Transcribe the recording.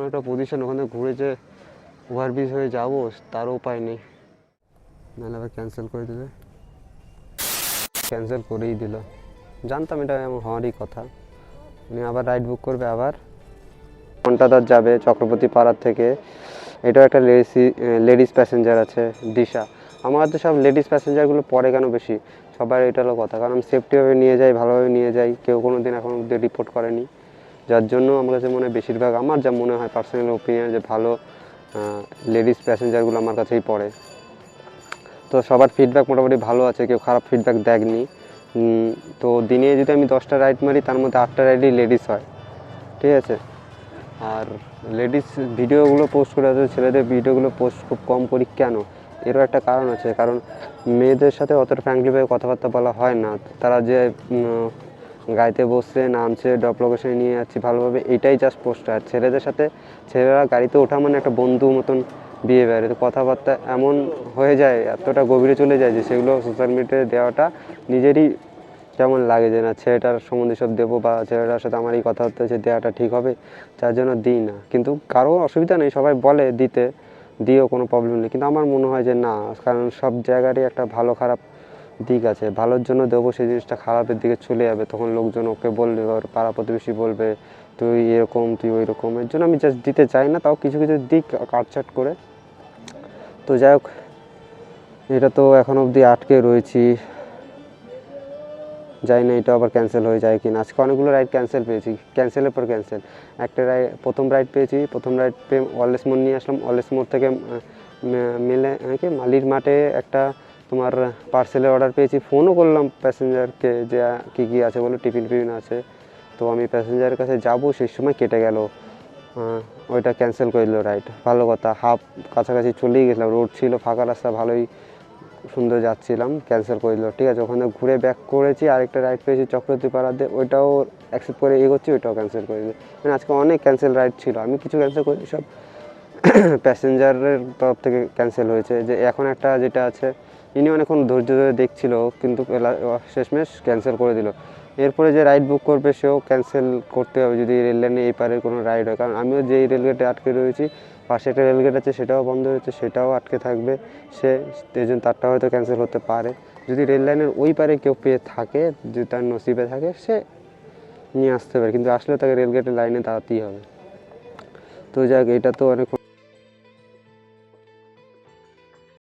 এমন একটা পজিশন, ওখানে ঘুরে যে ওভারব্রিজ হয়ে যাবো তারও উপায় নেই, নাহলে আবার ক্যান্সেল করে দেবে। ক্যান্সেল করেই দিল, জানতাম এটা এমন হওয়ারই কথা। উনি আবার রাইড বুক করবে, আবার ঘন্টাদার যাবে চক্রবর্তী পাড়ার থেকে। এটাও একটা লেডিস প্যাসেঞ্জার আছে, দিশা। আমার তো সব লেডিস প্যাসেঞ্জারগুলো পরে কেন বেশি, সবার এটা হলো কথা, কারণ আমি সেফটিভাবে নিয়ে যাই, ভালোভাবে নিয়ে যাই, কেউ কোনো দিন এখন অব্দি রিপোর্ট করেনি। যার জন্য আমার কাছে মনে হয় বেশিরভাগ, আমার যা মনে হয় পার্সোনাল ওপিনিয়ন, যে ভালো লেডিস প্যাসেঞ্জারগুলো আমার কাছেই পড়ে। তো সবার ফিডব্যাক মোটামুটি ভালো আছে, কেউ খারাপ ফিডব্যাক দেয়নি। তো দিনে যদি আমি 10টা রাইড মারি, তার মধ্যে 8টা রাইডই লেডিস হয়, ঠিক আছে। আর লেডিস ভিডিওগুলো পোস্ট করে আছে, ছেলেদের ভিডিওগুলো পোস্ট খুব কম করি কেন, এরও একটা কারণ আছে। কারণ মেয়েদের সাথে অতটা ফ্র্যাঙ্কলিভাবে কথাবার্তা বলা হয় না। তারা যে গাড়িতে বসছে, নামছে, ড্রপ লোকেশনে নিয়ে যাচ্ছি ভালোভাবে, এটাই জাস্ট পোস্ট। আর ছেলেদের সাথে, ছেলেরা গাড়িতে ওঠা মানে একটা বন্ধু মতন বিহেভিয়ার, তো কথাবার্তা এমন হয়ে যায়, এতটা গভীরে চলে যায় যে সেগুলো সোশ্যাল মিডিয়ায় দেওয়াটা নিজেরই কেমন লাগে, যে না ছেলেটার সম্বন্ধে সব দেবো, বা ছেলেটার সাথে আমার এই কথাবার্তা হচ্ছে, দেওয়াটা ঠিক হবে, যার জন্য দিই না। কিন্তু কারো অসুবিধা নেই, সবাই বলে দিতে, দিয়েও কোনো প্রবলেম নেই। কিন্তু আমার মনে হয় যে না, কারণ সব জায়গারই একটা ভালো খারাপ দিক আছে। ভালোর জন্য দেবো, সেই জিনিসটা খারাপের দিকে চলে যাবে, তখন লোকজন ওকে বলবে, ওর পাড়া প্রতিবেশী বলবে তুই এরকম, তুই ওই রকম। এর জন্য আমি জাস্ট দিতে চাই না, তাও কিছু কিছু দিক কাটছাট করে। তো যাই হোক, এটা তো এখন অবধি আটকে রয়েছি, যাই না এটা আবার ক্যান্সেল হয়ে যায় কিনা। আজকে অনেকগুলো রাইড ক্যান্সেল পেয়েছি, ক্যান্সেলের পর ক্যান্সেল। একটা প্রথম রাইড পেয়েছি, প্রথম রাইড পেয়ে ওয়ারলেস মোড় নিয়ে আসলাম। ওয়ারলেস মোড় থেকে মেলে কি মালির মাঠে একটা তোমার পার্সেলের অর্ডার পেয়েছি। ফোনও করলাম প্যাসেঞ্জারকে যে কী কী আছে বলে, টিফিন ফিফিন আছে। তো আমি প্যাসেঞ্জারের কাছে যাবো, সেই সময় কেটে গেল, ওইটা ক্যান্সেল করে দিল রাইড। ভালো কথা, হাফ কাছাকাছি চলেই গেছিলাম, রোড ছিল, ফাঁকা রাস্তা, ভালোই সুন্দর যাচ্ছিলাম, ক্যান্সেল করে দিল। ঠিক আছে, ওখানে ঘুরে ব্যাক করেছি, আরেকটা রাইড পেয়েছি চক্রবর্তী পাড়াতে, ওইটাও অ্যাকসেপ্ট করে এগোচ্ছি, ওইটাও ক্যান্সেল করে দিল। মানে আজকে অনেক ক্যান্সেল রাইড ছিল, আমি কিছু ক্যান্সেল করি, সব প্যাসেঞ্জারের তরফ থেকে ক্যান্সেল হয়েছে। যে এখন একটা যেটা আছে, ইনি অনেকক্ষণ ধৈর্য ধরে দেখছিল, কিন্তু শেষমেশ ক্যান্সেল করে দিল। এরপরে যে রাইড বুক করবে সেও ক্যান্সেল করতে হবে যদি রেল লাইনে এই পারের কোনো রাইড হয়। কারণ আমিও যেই রেলগেটে আটকে রয়েছি, পাশে একটা রেলগেট আছে, সেটাও বন্ধ হয়েছে, সেটাও আটকে থাকবে। এই জন্য তারটা হয়তো ক্যান্সেল হতে পারে। যদি রেল লাইনের ওই পারে কেউ পেয়ে থাকে, যদি তার নসিবে থাকে, সে নিয়ে আসতে পারে, কিন্তু আসলে তাকে রেলগেটের লাইনে দাঁড়াতেই হবে। তো যাক, এটা তো অনেক